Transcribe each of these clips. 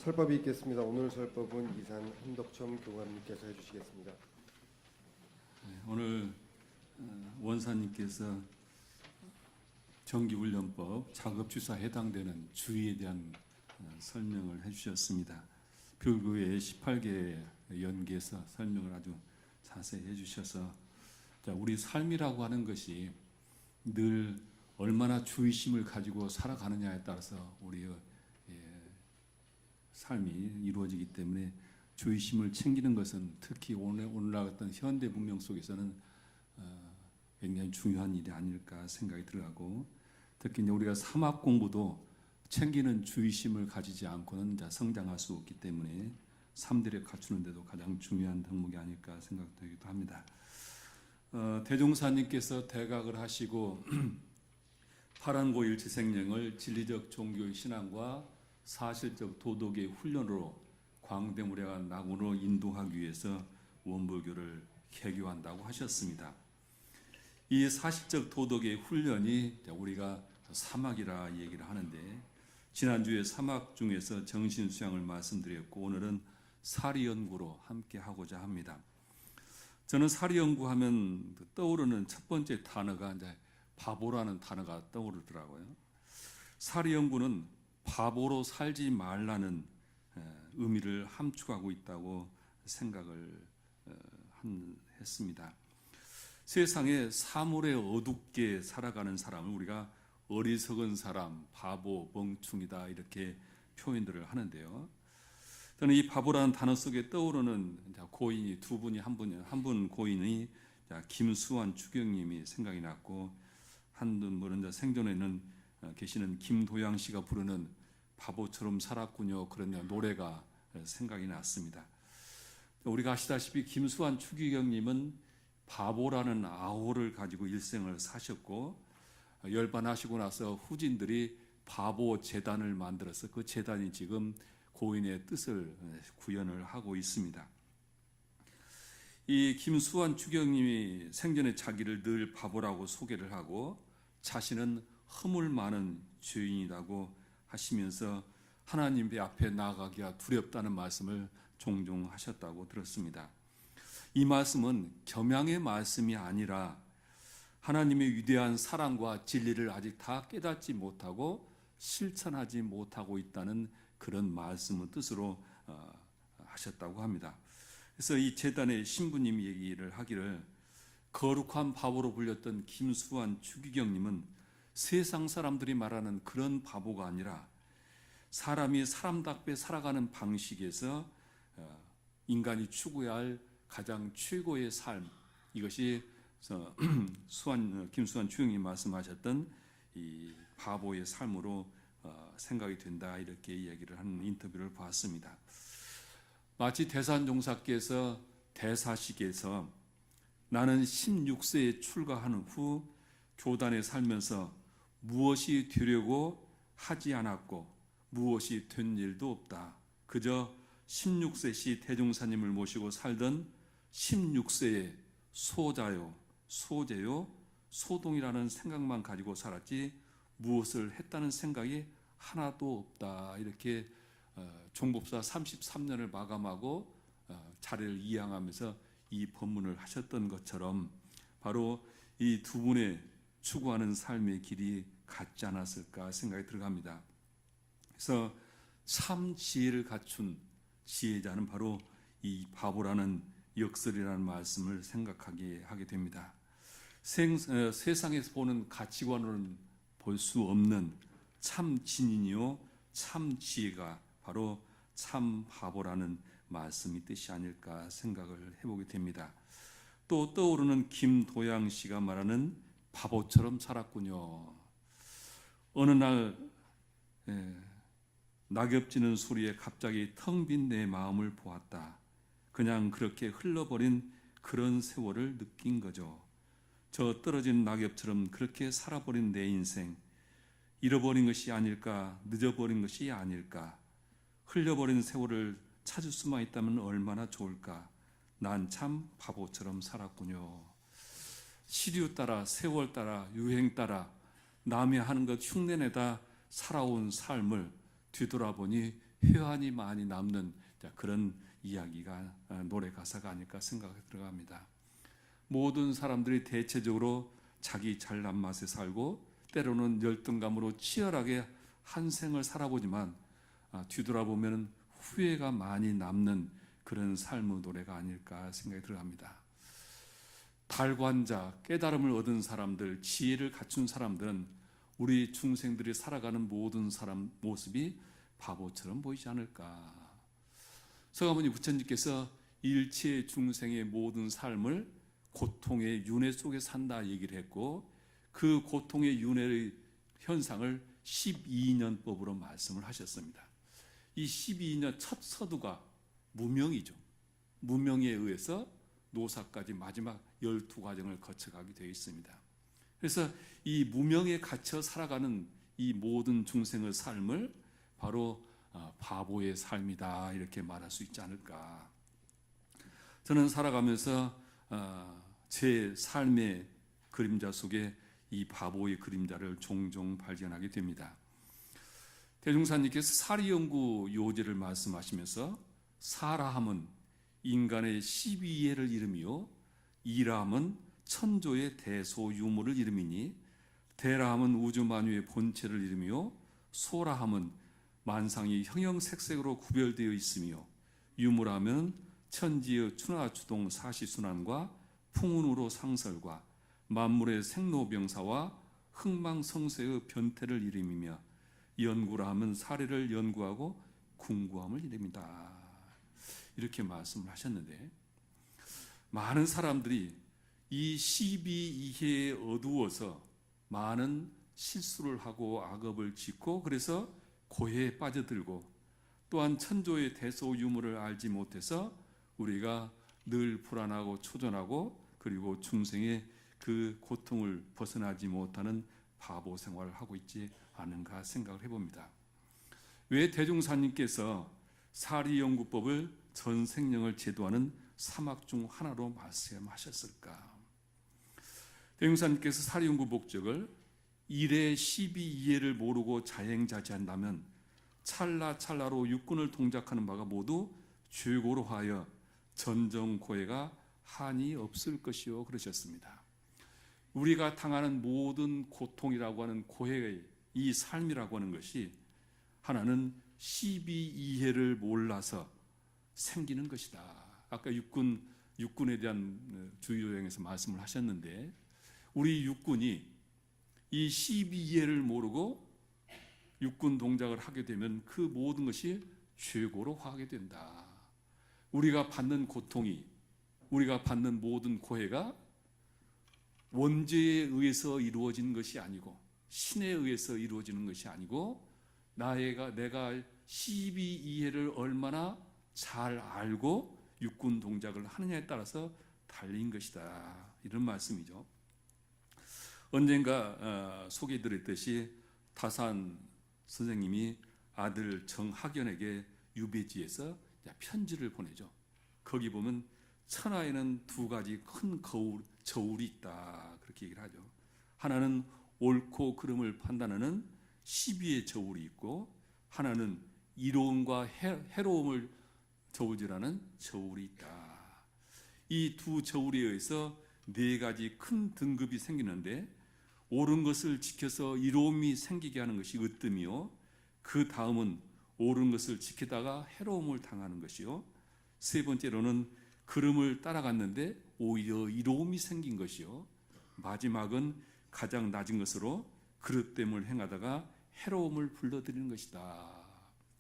설법이 있겠습니다. 오늘 설법은 이산 한덕첨 교감님께서 해주시겠습니다. 오늘 원사님께서 정기훈련법 작업주사에 해당되는 주의에 대한 설명을 해주셨습니다. 불교의 18개 연계에서 설명을 아주 자세히 해주셔서 우리 삶이라고 하는 것이 늘 얼마나 주의심을 가지고 살아가느냐에 따라서 우리의 삶이 이루어지기 때문에 주의심을 챙기는 것은 특히 오늘날 같은 현대 문명 속에서는 굉장히 중요한 일이 아닐까 생각이 들어가고, 특히 우리가 사막 공부도 챙기는 주의심을 가지지 않고는 성장할 수 없기 때문에 삶들에 갖추는 데도 가장 중요한 덕목이 아닐까 생각되기도 합니다. 대종사님께서 대각을 하시고 파란고 일체생령을 진리적 종교의 신앙과 사실적 도덕의 훈련으로 광대무량한 낙원으로 인도하기 위해서 원불교를 개교한다고 하셨습니다. 이 사실적 도덕의 훈련이 우리가 사막이라 얘기를 하는데, 지난주에 사막 중에서 정신수양을 말씀드렸고 오늘은 사리연구로 함께 하고자 합니다. 저는 사리연구하면 떠오르는 첫 번째 단어가 이제 바보라는 단어가 떠오르더라고요. 사리연구는 바보로 살지 말라는 의미를 함축하고 있다고 생각을 했습니다. 세상에 사물에 어둡게 살아가는 사람을 우리가 어리석은 사람, 바보, 멍충이다 이렇게 표현들을 하는데요. 저는 이 바보라는 단어 속에 떠오르는 고인이 두 분이 한 분 고인이 김수환 추경님이 생각이 났고, 한 분은 생전에는 계시는 김도양 씨가 부르는 바보처럼 살았군요 그런 노래가 생각이 났습니다. 우리가 아시다시피 김수환 추기경님은 바보라는 아호를 가지고 일생을 사셨고, 열반하시고 나서 후진들이 바보 재단을 만들어서 그 재단이 지금 고인의 뜻을 구현을 하고 있습니다. 이 김수환 추경님이 생전에 자기를 늘 바보라고 소개를 하고 자신은 허물 많은 죄인이라고 하시면서 하나님 앞에 나아가기가 두렵다는 말씀을 종종 하셨다고 들었습니다. 이 말씀은 겸양의 말씀이 아니라 하나님의 위대한 사랑과 진리를 아직 다 깨닫지 못하고 실천하지 못하고 있다는 그런 말씀의 뜻으로 하셨다고 합니다. 그래서 이 재단의 신부님이 얘기를 하기를, 거룩한 바보로 불렸던 김수환 추기경님은 세상 사람들이 말하는 그런 바보가 아니라 사람이 사람답게 살아가는 방식에서 인간이 추구해야 할 가장 최고의 삶, 이것이 김수환 추경님이 말씀하셨던 이 바보의 삶으로 생각이 된다 이렇게 이야기를 하는 인터뷰를 봤습니다. 마치 대산종사께서 대사식에서 나는 16세에 출가한 후 교단에 살면서 무엇이 되려고 하지 않았고 무엇이 된 일도 없다. 그저 16세시 대종사님을 모시고 살던 16세의 소자요, 소재요, 소동이라는 생각만 가지고 살았지 무엇을 했다는 생각이 하나도 없다. 이렇게 종법사 33년을 마감하고 자리를 이양하면서 이 법문을 하셨던 것처럼 바로 이 두 분의 추구하는 삶의 길이 같지 않았을까 생각이 들어갑니다. 그래서 참 지혜를 갖춘 지혜자는 바로 이 바보라는 역설이라는 말씀을 생각하게 하게 됩니다. 세상에서 보는 가치관으로는 볼 수 없는 참 진인이요 참 지혜가 바로 참 바보라는 말씀이 뜻이 아닐까 생각을 해보게 됩니다. 또 떠오르는 김도양 씨가 말하는 바보처럼 살았군요. 어느 날 낙엽 지는 소리에 갑자기 텅 빈 내 마음을 보았다. 그냥 그렇게 흘러버린 그런 세월을 느낀 거죠. 저 떨어진 낙엽처럼 그렇게 살아버린 내 인생, 잃어버린 것이 아닐까, 늦어버린 것이 아닐까, 흘려버린 세월을 찾을 수만 있다면 얼마나 좋을까. 난 참 바보처럼 살았군요. 시류 따라, 세월 따라, 유행 따라 남이 하는 것 흉내내다 살아온 삶을 뒤돌아보니 회한이 많이 남는 그런 이야기가 노래 가사가 아닐까 생각이 들어갑니다. 모든 사람들이 대체적으로 자기 잘난 맛에 살고 때로는 열등감으로 치열하게 한 생을 살아보지만 뒤돌아보면 후회가 많이 남는 그런 삶의 노래가 아닐까 생각이 들어갑니다. 달관자, 깨달음을 얻은 사람들, 지혜를 갖춘 사람들은 우리 중생들이 살아가는 모든 사람 모습이 바보처럼 보이지 않을까. 서가모니 부처님께서 일체 중생의 모든 삶을 고통의 윤회 속에 산다 얘기를 했고, 그 고통의 윤회의 현상을 12년법으로 말씀을 하셨습니다. 이 12년 첫 서두가 무명이죠. 무명에 의해서 노사까지 마지막 12과정을 거쳐가게 되어 있습니다. 그래서 이 무명에 갇혀 살아가는 이 모든 중생의 삶을 바로 바보의 삶이다 이렇게 말할 수 있지 않을까. 저는 살아가면서 제 삶의 그림자 속에 이 바보의 그림자를 종종 발견하게 됩니다. 대중사님께서 사리연구 요제를 말씀하시면서 사라함은 인간의 12예를 이름이요 이라함은 천조의 대소유무를 이름이니 대라함은 우주만유의 본체를 이름이요 소라함은 만상이 형형색색으로 구별되어 있으며 유무라면 천지의 추나추동 사시순환과 풍운으로 상설과 만물의 생로병사와 흥망성쇠의 변태를 이름이며 연구라 하면 사례를 연구하고 궁구함을 이름이다. 이렇게 말씀을 하셨는데, 많은 사람들이 이 12이해에 어두워서 많은 실수를 하고 악업을 짓고 그래서 고해에 빠져들고 또한 천조의 대소유무를 알지 못해서 우리가 늘 불안하고 초전하고 그리고 중생의 그 고통을 벗어나지 못하는 바보 생활을 하고 있지 않은가 생각을 해봅니다. 왜 대종사님께서 사리연구법을 전 생명을 제도하는 사막 중 하나로 말씀하셨을까? 대종사님께서 사리연구 목적을 일의 12이해를 모르고 자행자지한다면 찰나찰나로 육군을 동작하는 바가 모두 죄고로 하여 전정고해가 한이 없을 것이요 그러셨습니다. 우리가 당하는 모든 고통이라고 하는 고해의 이 삶이라고 하는 것이 하나는 12이해를 몰라서 생기는 것이다. 아까 육군에 대한 주요형에서 말씀을 하셨는데, 우리 육군이 이 12이해를 모르고 육군 동작을 하게 되면 그 모든 것이 죄고로 하게 된다. 우리가 받는 고통이, 우리가 받는 모든 고해가 원죄에 의해서 이루어지는 것이 아니고 신에 의해서 이루어지는 것이 아니고 내가 12이해를 얼마나 잘 알고 육군 동작을 하느냐에 따라서 달린 것이다. 이런 말씀이죠. 언젠가 소개해드렸듯이 타산 선생님이 아들 정학연에게 유배지에서 편지를 보내죠. 거기 보면 천하에는 두 가지 큰 저울이 있다 그렇게 얘기를 하죠. 하나는 옳고 그름을 판단하는 시비의 저울이 있고, 하나는 이로움과 해로움을 저울질하는 저울이 있다. 이 두 저울에 의해서 네 가지 큰 등급이 생기는데, 옳은 것을 지켜서 이로움이 생기게 하는 것이 으뜸이요, 그 다음은 옳은 것을 지키다가 해로움을 당하는 것이요, 세 번째로는 그름을 따라갔는데 오히려 이로움이 생긴 것이요, 마지막은 가장 낮은 것으로 그릇됨을 행하다가 해로움을 불러들이는 것이다.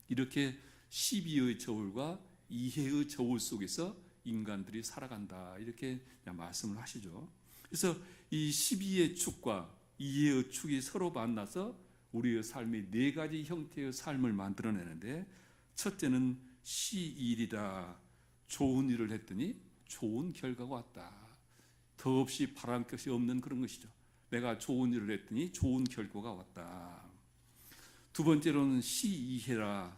이렇게 12의 저울과 이해의 저울 속에서 인간들이 살아간다. 이렇게 말씀을 하시죠. 그래서 이 12의 축과 이해의 축이 서로 만나서 우리의 삶이 네 가지 형태의 삶을 만들어내는데, 첫째는 시일이다. 좋은 일을 했더니 좋은 결과가 왔다. 더없이 바랄 것이 없는 그런 것이죠. 내가 좋은 일을 했더니 좋은 결과가 왔다. 두 번째로는 시이해라.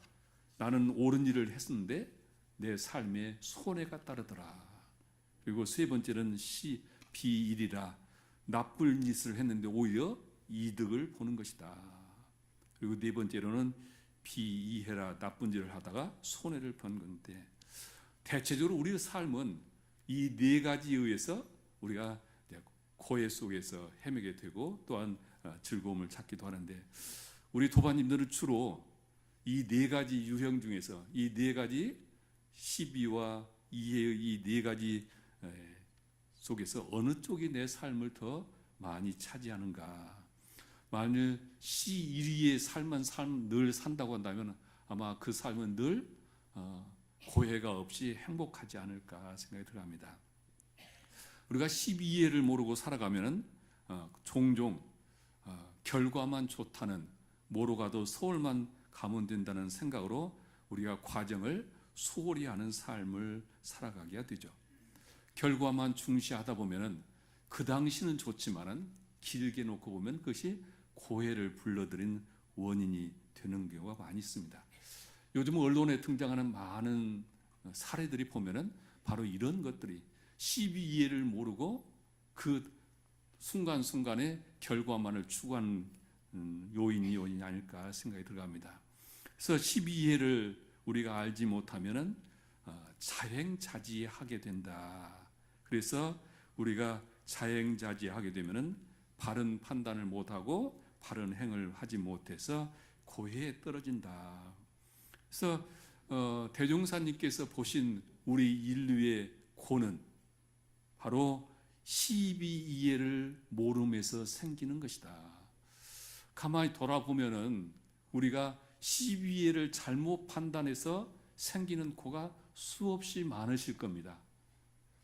나는 옳은 일을 했는데 내 삶에 손해가 따르더라. 그리고 세 번째는 시비일이라. 나쁜 짓을 했는데 오히려 이득을 보는 것이다. 그리고 네 번째로는 비이해라 나쁜 일을 하다가 손해를 본 건데, 대체적으로 우리의 삶은 이 네 가지에 의해서 우리가 고해 속에서 헤매게 되고 또한 즐거움을 찾기도 하는데, 우리 도반님들은 주로 이 네 가지 유형 중에서 이 네 가지 시비와 이해의 이 네 가지 속에서 어느 쪽이 내 삶을 더 많이 차지하는가? 만일 C1위의 삶만 늘 산다고 한다면 아마 그 삶은 늘 고해가 없이 행복하지 않을까 생각이 들어갑니다. 우리가 12예를 모르고 살아가면 종종 결과만 좋다는, 뭐로 가도 서울만 가면 된다는 생각으로 우리가 과정을 소홀히 하는 삶을 살아가게 되죠. 결과만 중시하다 보면 그 당시는 좋지만은 길게 놓고 보면 그것이 고해를 불러들인 원인이 되는 경우가 많이 있습니다. 요즘 언론에 등장하는 많은 사례들이 보면은 바로 이런 것들이 12예를 모르고 그 순간순간의 결과만을 추구하는 요인이 아닐까 생각이 들어갑니다. 그래서 12예를 우리가 알지 못하면은 자행자지하게 된다. 그래서 우리가 자행자지하게 되면은 바른 판단을 못하고 바른 행을 하지 못해서 고해에 떨어진다. 그래서 대종사님께서 보신 우리 인류의 고는 바로 12이해를 모름에서 생기는 것이다. 가만히 돌아보면은 우리가 12이해를 잘못 판단해서 생기는 고가 수없이 많으실 겁니다.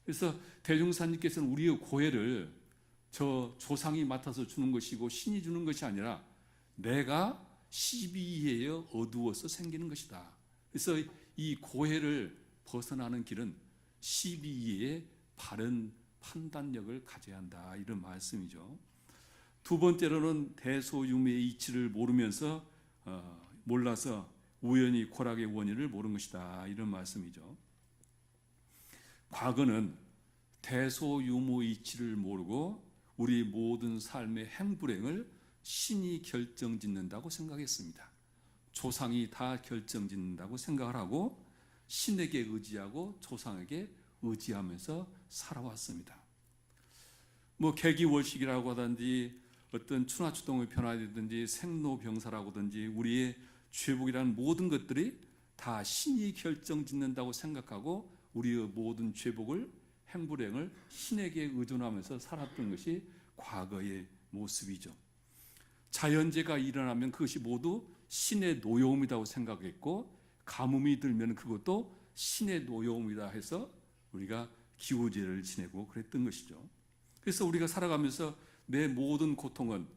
그래서 대종사님께서는 우리의 고해를 저 조상이 맡아서 주는 것이고 신이 주는 것이 아니라 내가 12이해에 어두워서 생기는 것이다. 그래서 이 고해를 벗어나는 길은 12이해의 바른 판단력을 가져야 한다, 이런 말씀이죠. 두 번째로는 대소유무의 이치를 모르면서 몰라서 우연히 고락의 원인을 모르는 것이다, 이런 말씀이죠. 과거는 대소유무의 이치를 모르고 우리 모든 삶의 행불행을 신이 결정짓는다고 생각했습니다. 조상이 다 결정짓는다고 생각을 하고 신에게 의지하고 조상에게 의지하면서 살아왔습니다. 뭐 개기월식이라고 하든지 어떤 추나추동의 변화라든지 생로병사라고 하든지 우리의 죄복이라는 모든 것들이 다 신이 결정짓는다고 생각하고 우리의 모든 죄복을 행불행을 신에게 의존하면서 살았던 것이 과거의 모습이죠. 자연재해가 일어나면 그것이 모두 신의 노여움이라고 생각했고, 가뭄이 들면 그것도 신의 노여움이다 해서 우리가 기우제를 지내고 그랬던 것이죠. 그래서 우리가 살아가면서 내 모든 고통은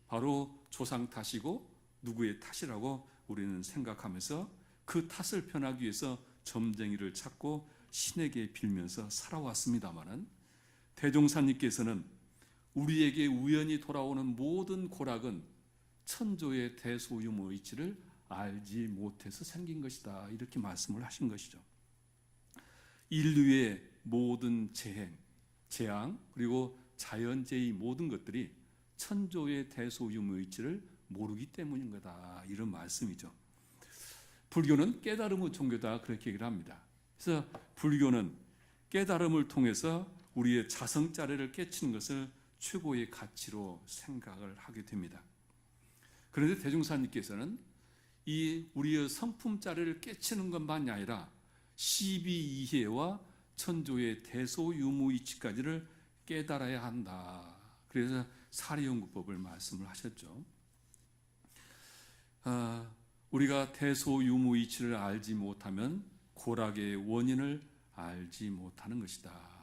바로 조상 탓이고 누구의 탓이라고 우리는 생각하면서 그 탓을 편하기 위해서 점쟁이를 찾고 신에게 빌면서 살아왔습니다마는, 대종사님께서는 우리에게 우연히 돌아오는 모든 고락은 천조의 대소유무 이치를 알지 못해서 생긴 것이다, 이렇게 말씀을 하신 것이죠. 인류의 모든 재앙 그리고 자연재해의 모든 것들이 천조의 대소유무 이치를 모르기 때문인 거다, 이런 말씀이죠. 불교는 깨달음의 종교다, 그렇게 얘기를 합니다. 그래서 불교는 깨달음을 통해서 우리의 자성짜리를 깨치는 것을 최고의 가치로 생각을 하게 됩니다. 그런데 대종사님께서는 이 우리의 성품짜리를 깨치는 것만이 아니라 12이해와 천조의 대소유무이치까지를 깨달아야 한다. 그래서 사리연구법을 말씀을 하셨죠. 우리가 대소유무이치를 알지 못하면 고락의 원인을 알지 못하는 것이다.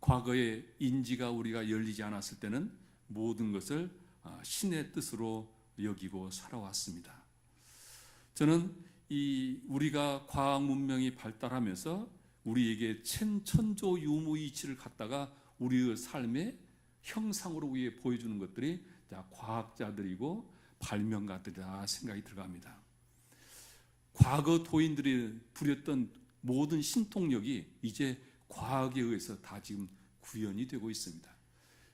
과거의 인지가 우리가 열리지 않았을 때는 모든 것을 신의 뜻으로 여기고 살아왔습니다. 저는 우리가 과학 문명이 발달하면서 우리에게 천조유무이치를 갖다가 우리의 삶의 형상으로 위에 보여주는 것들이 과학자들이고 발명가들이라 생각이 들어갑니다. 과거 도인들이 부렸던 모든 신통력이 이제 과학에 의해서 다 지금 구현이 되고 있습니다.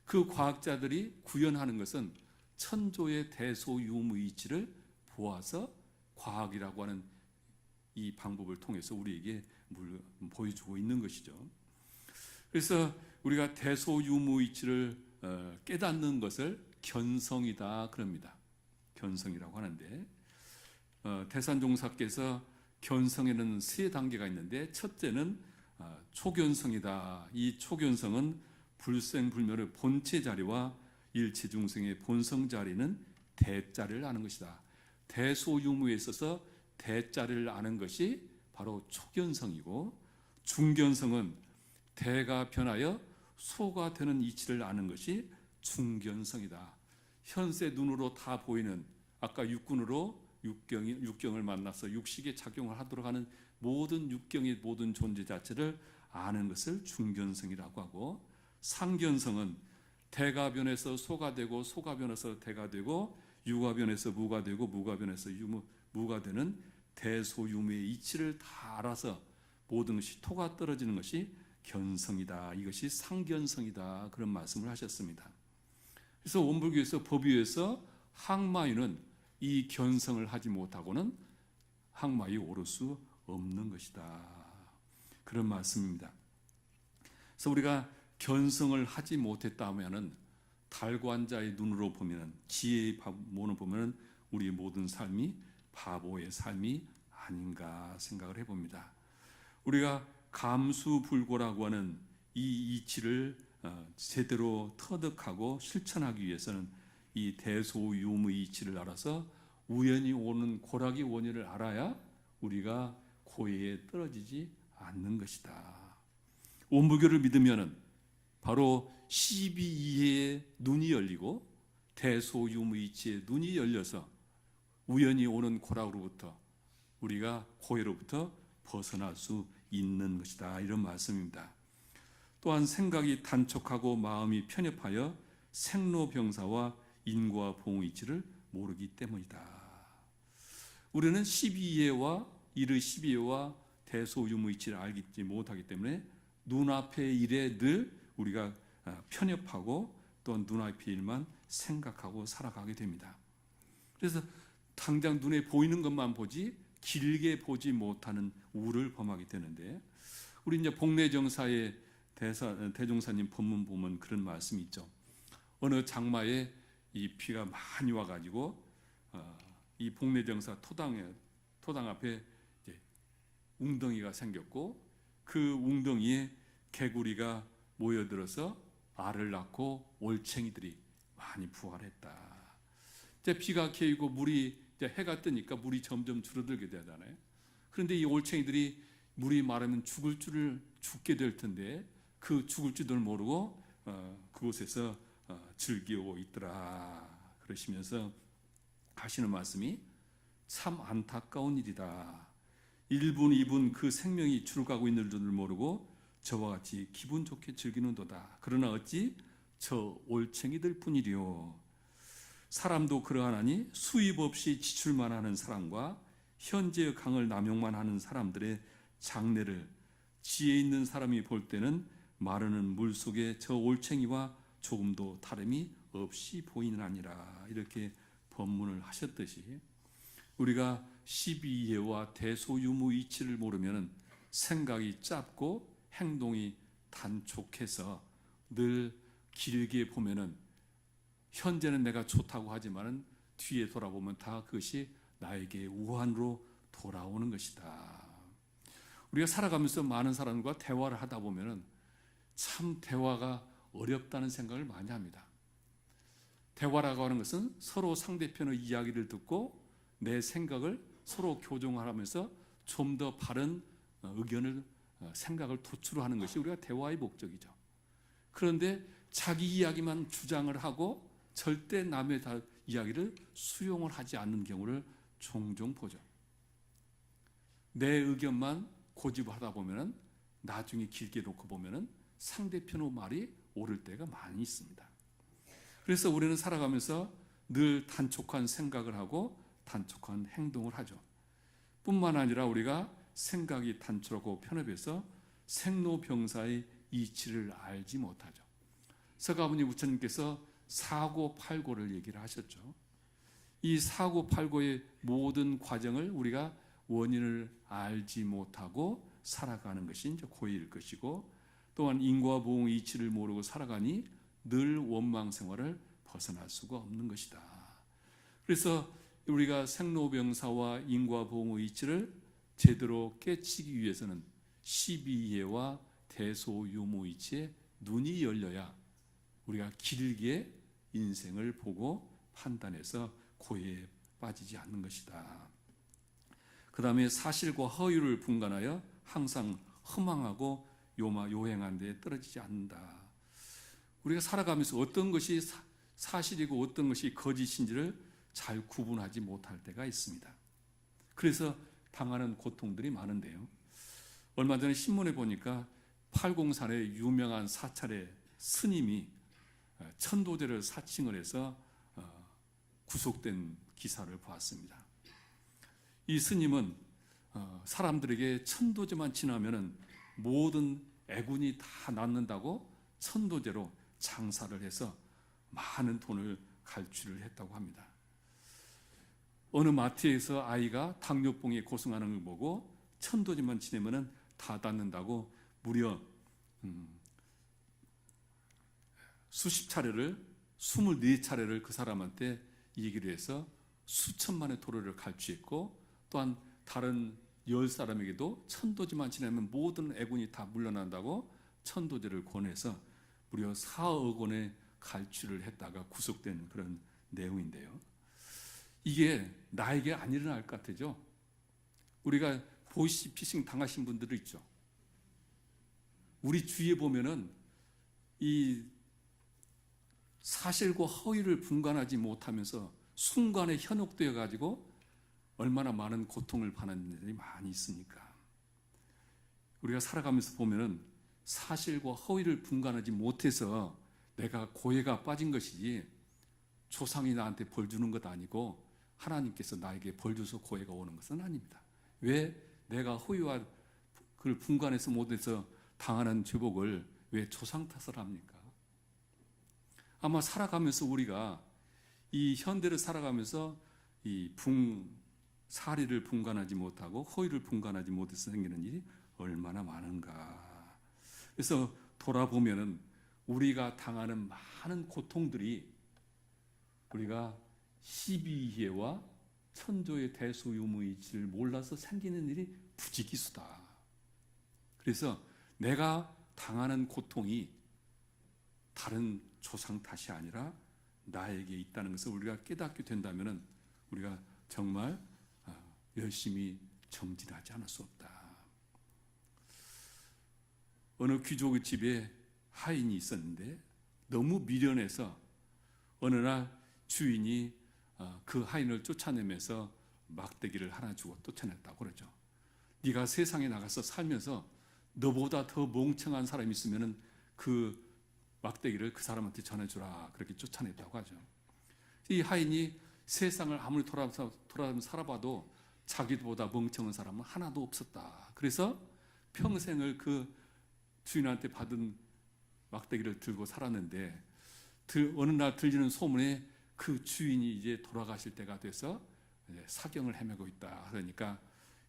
그 과학자들이 구현하는 것은 천조의 대소유무이치를 보아서 과학이라고 하는 이 방법을 통해서 우리에게 보여주고 있는 것이죠. 그래서 우리가 대소유무이치를 깨닫는 것을 견성이다 그럽니다. 견성이라고 하는데 대산종사께서 견성에는 세 단계가 있는데 첫째는 초견성이다. 이 초견성은 불생불멸의 본체 자리와 일체중생의 본성 자리는 대자리를 아는 것이다. 대소유무에 있어서 대자리를 아는 것이 바로 초견성이고, 중견성은 대가 변하여 소가 되는 이치를 아는 것이 중견성이다. 현세 눈으로 다 보이는, 아까 육군으로 육경을 만나서 육식에 작용을 하도록 하는 모든 육경의 모든 존재 자체를 아는 것을 중견성이라고 하고, 상견성은 대가 변해서 소가 되고 소가 변해서 대가 되고 유가 변해서 무가 되고 무가 변해서 무가 되는 대소유무의 이치를 다 알아서 모든 것이 토가 떨어지는 것이 견성이다. 이것이 상견성이다. 그런 말씀을 하셨습니다. 그래서 원불교에서 법위에서 항마유는 이 견성을 하지 못하고는 항마유 오를 수 없는 것이다. 그런 말씀입니다. 그래서 우리가 견성을 하지 못했다 하면은 달관자의 눈으로 보면은, 지혜의 모는 보면은 우리 모든 삶이 바보의 삶이 아닌가 생각을 해봅니다. 우리가 감수불고라고 하는 이 이치를 제대로 터득하고 실천하기 위해서는 이 대소유무의 이치를 알아서 우연히 오는 고락의 원인을 알아야 우리가 고해에 떨어지지 않는 것이다. 원불교를 믿으면은 바로 12이해의 눈이 열리고 대소유무의 이치의 눈이 열려서 우연히 오는 고락으로부터 우리가 고해로부터 벗어날 수 있는 것이다. 이런 말씀입니다. 또한 생각이 단촉하고 마음이 편협하여 생로병사와 인과 보응의 이치를 모르기 때문이다. 우리는 12이해와 이르 12이해와 대소유무의 이치를 알지 못하기 때문에 눈앞의 일에 늘 우리가 편협하고 또 눈앞의 일만 생각하고 살아가게 됩니다. 그래서 당장 눈에 보이는 것만 보지 길게 보지 못하는 우를 범하게 되는데, 우리 이제 복례정사의 대종사님 법문 보면 그런 말씀이 있죠. 어느 장마에 이 비가 많이 와가지고 이 복례정사 토당 앞에 이제 웅덩이가 생겼고, 그 웅덩이에 개구리가 모여들어서 알을 낳고 올챙이들이 많이 부활했다. 이제 비가 개이고 물이 이제 해가 뜨니까 물이 점점 줄어들게 되잖아요. 그런데 이 올챙이들이 물이 마르면 죽게 될 텐데 그 죽을 줄을 모르고 그곳에서 즐기고 있더라. 그러시면서 하시는 말씀이 참 안타까운 일이다. 1분 2분 그 생명이 줄어가고 있는 줄을 모르고 저와 같이 기분 좋게 즐기는도다. 그러나 어찌 저 올챙이들 뿐이리요. 사람도 그러하나니 수입 없이 지출만 하는 사람과 현재의 강을 남용만 하는 사람들의 장래를 지혜 있는 사람이 볼 때는 마르는 물 속에 저 올챙이와 조금도 다름이 없이 보이는 아니라. 이렇게 법문을 하셨듯이 우리가 12이해와 대소유무 이치를 모르면 생각이 짧고 행동이 단촉해서 늘 길게 보면은 현재는 내가 좋다고 하지만은 뒤에 돌아보면 다 그것이 나에게 우환으로 돌아오는 것이다. 우리가 살아가면서 많은 사람과 대화를 하다 보면은 참 대화가 어렵다는 생각을 많이 합니다. 대화라고 하는 것은 서로 상대편의 이야기를 듣고 내 생각을 서로 교정하면서 좀 더 바른 의견을 생각을 도출하는 것이 우리가 대화의 목적이죠. 그런데 자기 이야기만 주장을 하고 절대 남의 이야기를 수용을 하지 않는 경우를 종종 보죠. 내 의견만 고집하다 보면 나중에 길게 놓고 보면 상대편의 말이 옳을 때가 많이 있습니다. 그래서 우리는 살아가면서 늘 단촉한 생각을 하고 단촉한 행동을 하죠. 뿐만 아니라 우리가 생각이 단초하고 편협해서 생로병사의 이치를 알지 못하죠. 서가모니 부처님께서 사고팔고를 얘기를 하셨죠. 이 사고팔고의 모든 과정을 우리가 원인을 알지 못하고 살아가는 것이 이제 고의일 것이고, 또한 인과 보응 이치를 모르고 살아가니 늘 원망 생활을 벗어날 수가 없는 것이다. 그래서 우리가 생로병사와 인과 보응의 이치를 제대로 깨치기 위해서는 십이이해와 대소유무이치에 눈이 열려야 우리가 길게 인생을 보고 판단해서 고해에 빠지지 않는 것이다. 그 다음에 사실과 허위를 분간하여 항상 허망하고 요행한 데에 떨어지지 않는다. 우리가 살아가면서 어떤 것이 사실이고 어떤 것이 거짓인지를 잘 구분하지 못할 때가 있습니다. 그래서 당하는 고통들이 많은데요. 얼마 전에 신문에 보니까 팔공산의 유명한 사찰의 스님이 천도제를 사칭을 해서 구속된 기사를 보았습니다. 이 스님은 사람들에게 천도제만 지나면은 모든 애군이 다 낫는다고 천도제로 장사를 해서 많은 돈을 갈취를 했다고 합니다. 어느 마트에서 아이가 당뇨병에 고생하는 걸 보고 천도제만 지내면은 다 낫는다고 무려 수십 차례를 24차례를 그 사람한테 얘기를 해서 수천만의 도로를 갈취했고, 또한 다른 10사람에게도 천도제만 지내면 모든 애군이 다 물러난다고 천도제를 권해서 무려 4억 원의 갈취를 했다가 구속된 그런 내용인데요. 이게 나에게 안 일어날 것 같죠? 우리가 보이스피싱 당하신 분들도 있죠. 우리 주위에 보면은 이 사실과 허위를 분간하지 못하면서 순간에 현혹되어 가지고 얼마나 많은 고통을 받는 일들이 많이 있습니까? 우리가 살아가면서 보면은 사실과 허위를 분간하지 못해서 내가 고해가 빠진 것이지, 조상이 나한테 벌 주는 것 아니고 하나님께서 나에게 벌 줘서 고해가 오는 것은 아닙니다. 왜 내가 허위와 그걸 분간해서 못해서 당하는 죄복을 왜 조상 탓을 합니까? 아마 살아가면서 우리가 이 현대를 살아가면서 이 사리를 분간하지 못하고 허위를 분간하지 못해서 생기는 일이 얼마나 많은가. 그래서 돌아보면은 우리가 당하는 많은 고통들이 우리가 십이이해와 천조의 대소유무이치를 몰라서 생기는 일이 부지기수다. 그래서 내가 당하는 고통이 다른 조상 탓이 아니라 나에게 있다는 것을 우리가 깨닫게 된다면 우리가 정말 열심히 정진하지 않을 수 없다. 어느 귀족의 집에 하인이 있었는데 너무 미련해서 어느 날 주인이 그 하인을 쫓아내면서 막대기를 하나 주고 쫓아냈다고 그러죠. 네가 세상에 나가서 살면서 너보다 더 멍청한 사람이 있으면 그 막대기를 그 사람한테 전해주라, 그렇게 쫓아냈다고 하죠. 이 하인이 세상을 아무리 돌아다니면서 살아봐도 자기보다 멍청한 사람은 하나도 없었다. 그래서 평생을 그 주인한테 받은 막대기를 들고 살았는데 어느 날 들리는 소문에 그 주인이 이제 돌아가실 때가 돼서 사경을 헤매고 있다. 그러니까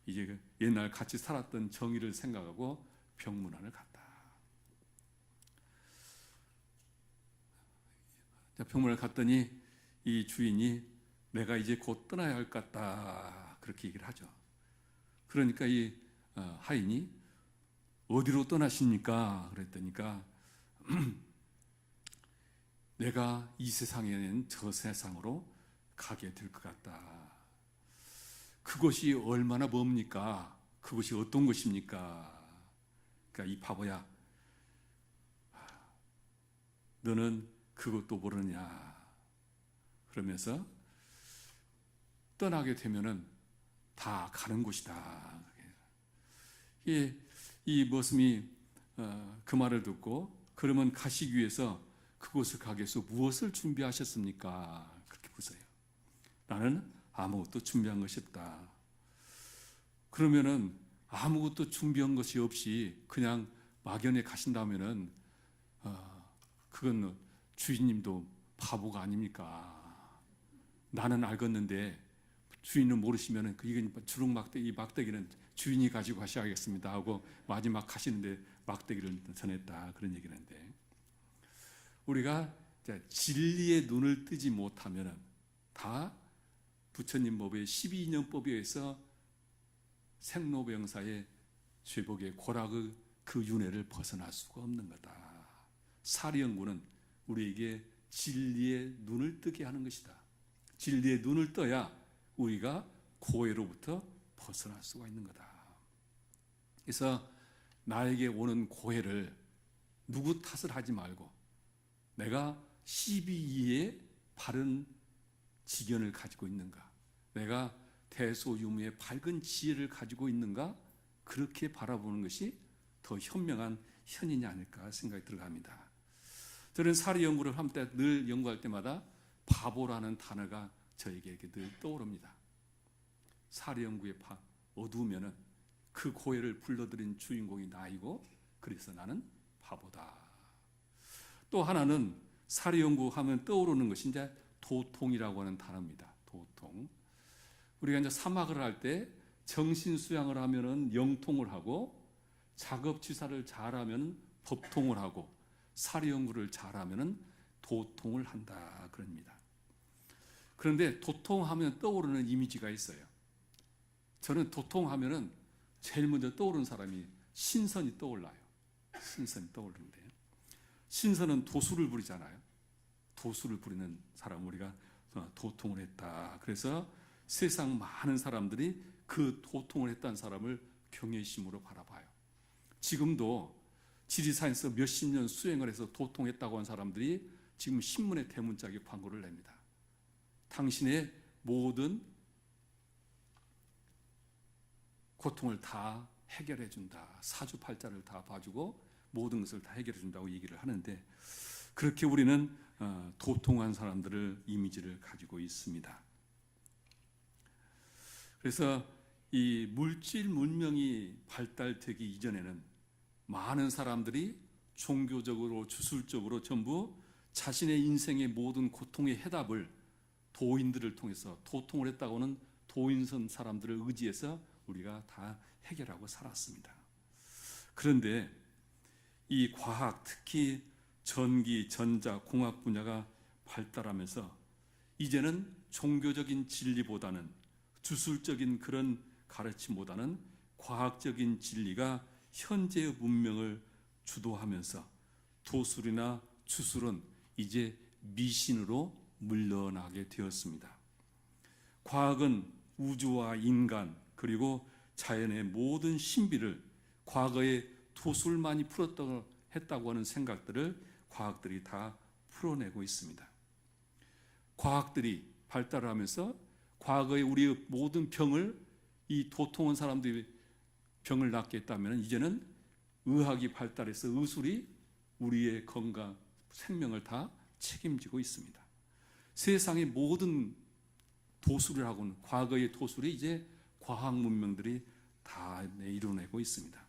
이제 옛날 같이 살았던 정의를 생각하고 병문안을 갔다. 병문안을 갔더니 이 주인이 내가 이제 곧 떠나야 할 것 같다, 그렇게 얘기를 하죠. 그러니까 이 하인이 어디로 떠나십니까? 그랬더니까 내가 이 세상에는 저 세상으로 가게 될 것 같다. 그것이 얼마나 멉니까? 그것이 어떤 것입니까? 그러니까 이 바보야, 너는 그것도 모르냐? 그러면서 떠나게 되면은 다 가는 곳이다. 이 머슴이 그 말을 듣고 그러면 가시기 위해서 그곳을 가기 위해서 무엇을 준비하셨습니까? 그렇게 묻어요. 나는 아무것도 준비한 것이 없다. 그러면은 아무것도 준비한 것이 없이 그냥 막연히 가신다면은 그건 주인님도 바보가 아닙니까? 나는 알겠는데 주인은 모르시면은 이건 주룩 막대기, 이 막대기는 주인이 가지고 가셔야겠습니다 하고 마지막 가시는데 막대기를 전했다, 그런 얘기를 하는데, 우리가 진리의 눈을 뜨지 못하면은 다 부처님 법의 12인연법에 의해서 생로병사의 죄복의 고락의 그 윤회를 벗어날 수가 없는 거다. 사리연구는 우리에게 진리의 눈을 뜨게 하는 것이다. 진리의 눈을 떠야 우리가 고해로부터 벗어날 수가 있는 거다. 그래서 나에게 오는 고해를 누구 탓을 하지 말고 내가 12위의 바른 지견을 가지고 있는가, 내가 대소유무의 밝은 지혜를 가지고 있는가, 그렇게 바라보는 것이 더 현명한 현인이 아닐까 생각이 들어갑니다. 저는 사리 연구를 할 때, 늘 연구할 때마다 바보라는 단어가 저에게 이렇게 늘 떠오릅니다. 사리 연구의 어두우면은 그 고해를 불러들인 주인공이 나이고, 그래서 나는 바보다. 또 하나는 사리 연구하면 떠오르는 것이 이제 도통이라고 하는 단어입니다. 도통. 우리가 이제 사막을 할 때 정신 수양을 하면은 영통을 하고, 작업치사를 잘하면 법통을 하고, 사리 연구를 잘하면은 도통을 한다, 그럽니다. 그런데 도통하면 떠오르는 이미지가 있어요. 저는 도통하면은 제일 먼저 떠오르는 사람이 신선이 떠올라요. 신선이 떠오르는데, 신선은 도수를 부리잖아요. 도수를 부리는 사람, 우리가 도통을 했다. 그래서 세상 많은 사람들이 그 도통을 했다는 사람을 경외심으로 바라봐요. 지금도 지리산에서 몇십 년 수행을 해서 도통했다고 한 사람들이 지금 신문에 대문짝에 광고를 냅니다. 당신의 모든 고통을 다 해결해 준다. 사주팔자를 다 봐주고 모든 것을 다 해결해 준다고 얘기를 하는데, 그렇게 우리는 도통한 사람들을 이미지를 가지고 있습니다. 그래서 이 물질 문명이 발달되기 이전에는 많은 사람들이 종교적으로 주술적으로 전부 자신의 인생의 모든 고통의 해답을 도인들을 통해서 도통을 했다고는 도인선 사람들을 의지해서 우리가 다 해결하고 살았습니다. 그런데 이 과학, 특히 전기, 전자, 공학 분야가 발달하면서 이제는 종교적인 진리보다는, 주술적인 그런 가르침보다는 과학적인 진리가 현재의 문명을 주도하면서 도술이나 주술은 이제 미신으로 물러나게 되었습니다. 과학은 우주와 인간 그리고 자연의 모든 신비를 과거에 도술만이 했다고 하는 생각들을 과학들이 다 풀어내고 있습니다. 과학들이 발달하면서 과거에 우리의 모든 병을, 이 도통한 사람들이 병을 낫게 했다면 이제는 의학이 발달해서 의술이 우리의 건강, 생명을 다 책임지고 있습니다. 세상의 모든 도술이라고는, 과거의 도술이 이제 과학 문명들이 다 이뤄내고 있습니다.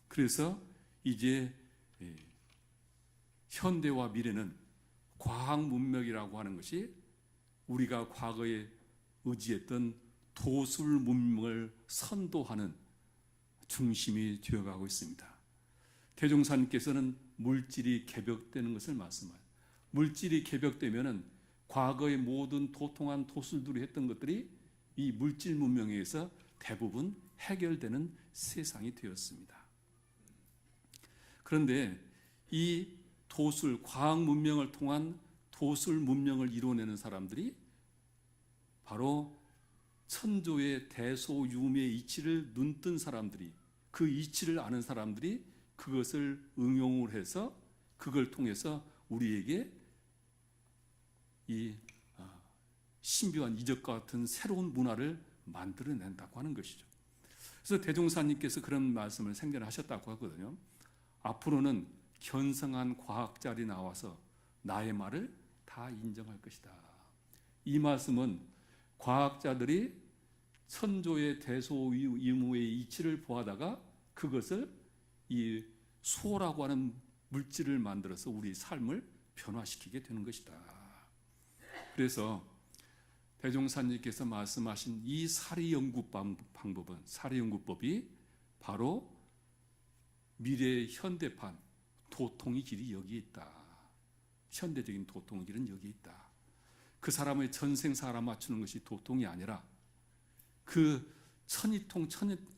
그래서 이제 현대와 미래는 과학 문명이라고 하는 것이 우리가 과거에 의지했던 도술 문명을 선도하는 중심이 되어가고 있습니다. 대종사님께서는 물질이 개벽되는 것을 말씀하세요. 물질이 개벽되면은 과거의 모든 도통한 도술들이 했던 것들이 이 물질 문명에 의해서 대부분 해결되는 세상이 되었습니다. 그런데 이 도술, 과학 문명을 통한 도술 문명을 이뤄내는 사람들이 바로 천조의 대소유미의 이치를 눈뜬 사람들이, 그 이치를 아는 사람들이 그것을 응용을 해서 그걸 통해서 우리에게 이 신비한 이적과 같은 새로운 문화를 만들어낸다고 하는 것이죠. 그래서 대종사님께서 그런 말씀을 생전하셨다고 하거든요. 앞으로는 견성한 과학자들이 나와서 나의 말을 다 인정할 것이다. 이 말씀은 과학자들이 천조의 대소유무의 이치를 보아다가 그것을 이 수호라고 하는 물질을 만들어서 우리 삶을 변화시키게 되는 것이다. 그래서 대종사님께서 말씀하신 이 사리연구 방법은, 사리연구법이 바로 미래의 현대판 도통의 길이 여기에 있다. 현대적인 도통의 길은 여기에 있다. 그 사람의 전생사 알아맞추는 것이 도통이 아니라 그 천이통,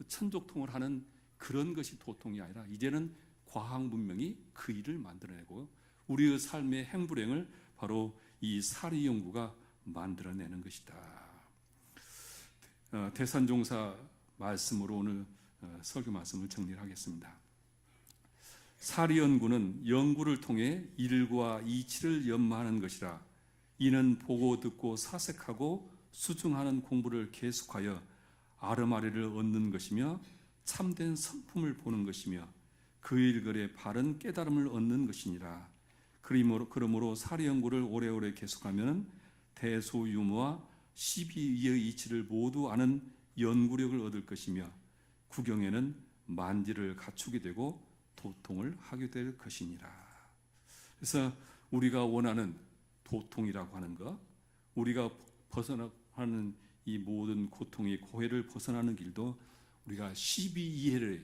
천족통을 하는 그런 것이 도통이 아니라 이제는 과학 문명이 그 일을 만들어내고 우리의 삶의 행불행을 바로 이 사리연구가 만들어내는 것이다. 대산종사 말씀으로 오늘 설교 말씀을 정리를 하겠습니다. 사리연구는 연구를 통해 일과 이치를 연마하는 것이라 이는 보고 듣고 사색하고 수중하는 공부를 계속하여 아르마리를 얻는 것이며 참된 성품을 보는 것이며 그 일거래 바른 깨달음을 얻는 것이니라. 그러므로 사리연구를 오래오래 계속하면 대소유무와 12위의 이치를 모두 아는 연구력을 얻을 것이며 구경에는 만지를 갖추게 되고 도통을 하게 될 것이니라. 그래서 우리가 원하는 도통이라고 하는 것, 우리가 벗어나는 이 모든 고통의 고해를 벗어나는 길도 우리가 12이해의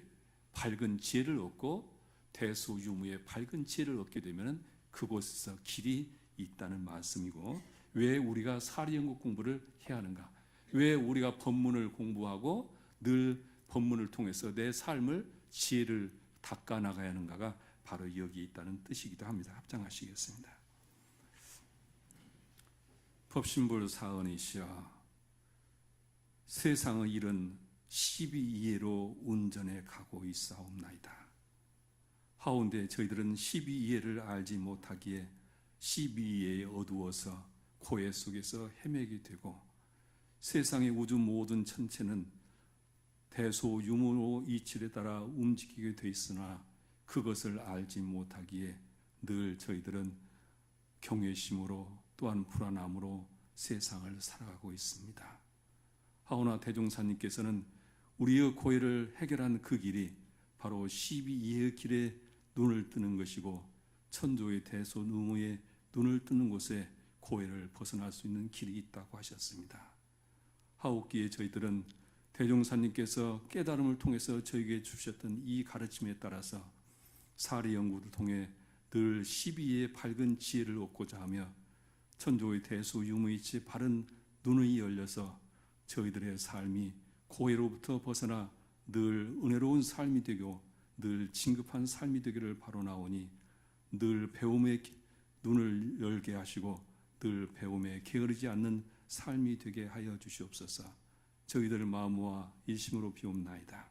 밝은 지혜를 얻고 대소유무의 밝은 지혜를 얻게 되면 그곳에서 길이 있다는 말씀이고, 왜 우리가 사리연구 공부를 해야 하는가? 왜 우리가 법문을 공부하고 늘 법문을 통해서 내 삶을 지혜를 닦아 나가야 하는가가 바로 여기 있다는 뜻이기도 합니다. 합장하시겠습니다. 법신불 사언이시여, 세상의 일은 12이해로 운전해 가고 있사옵나이다. 하온데 저희들은 12이해를 알지 못하기에 12이해에 어두워서 고해 속에서 헤매게 되고, 세상의 우주 모든 천체는 대소유무로 이치에 따라 움직이게 돼 있으나 그것을 알지 못하기에 늘 저희들은 경외심으로 또한 불안함으로 세상을 살아가고 있습니다. 하오나 대종사님께서는 우리의 고해를 해결한 그 길이 바로 12이해의 길에 눈을 뜨는 것이고, 천조의 대소유무에 눈을 뜨는 곳에 고해를 벗어날 수 있는 길이 있다고 하셨습니다. 하옵기에 저희들은 대종사님께서 깨달음을 통해서 저에게 주셨던 이 가르침에 따라서 사리연구를 통해 늘 12이해의 밝은 지혜를 얻고자 하며 천조의 대소유무이치 바른 눈이 열려서 저희들의 삶이 고해로부터 벗어나 늘 은혜로운 삶이 되고 늘 진급한 삶이 되기를 바라나오니 늘 배움의 눈을 열게 하시고 늘 배움에 게으르지 않는 삶이 되게 하여 주시옵소서. 저희들 마음 모아 일심으로 비옵나이다.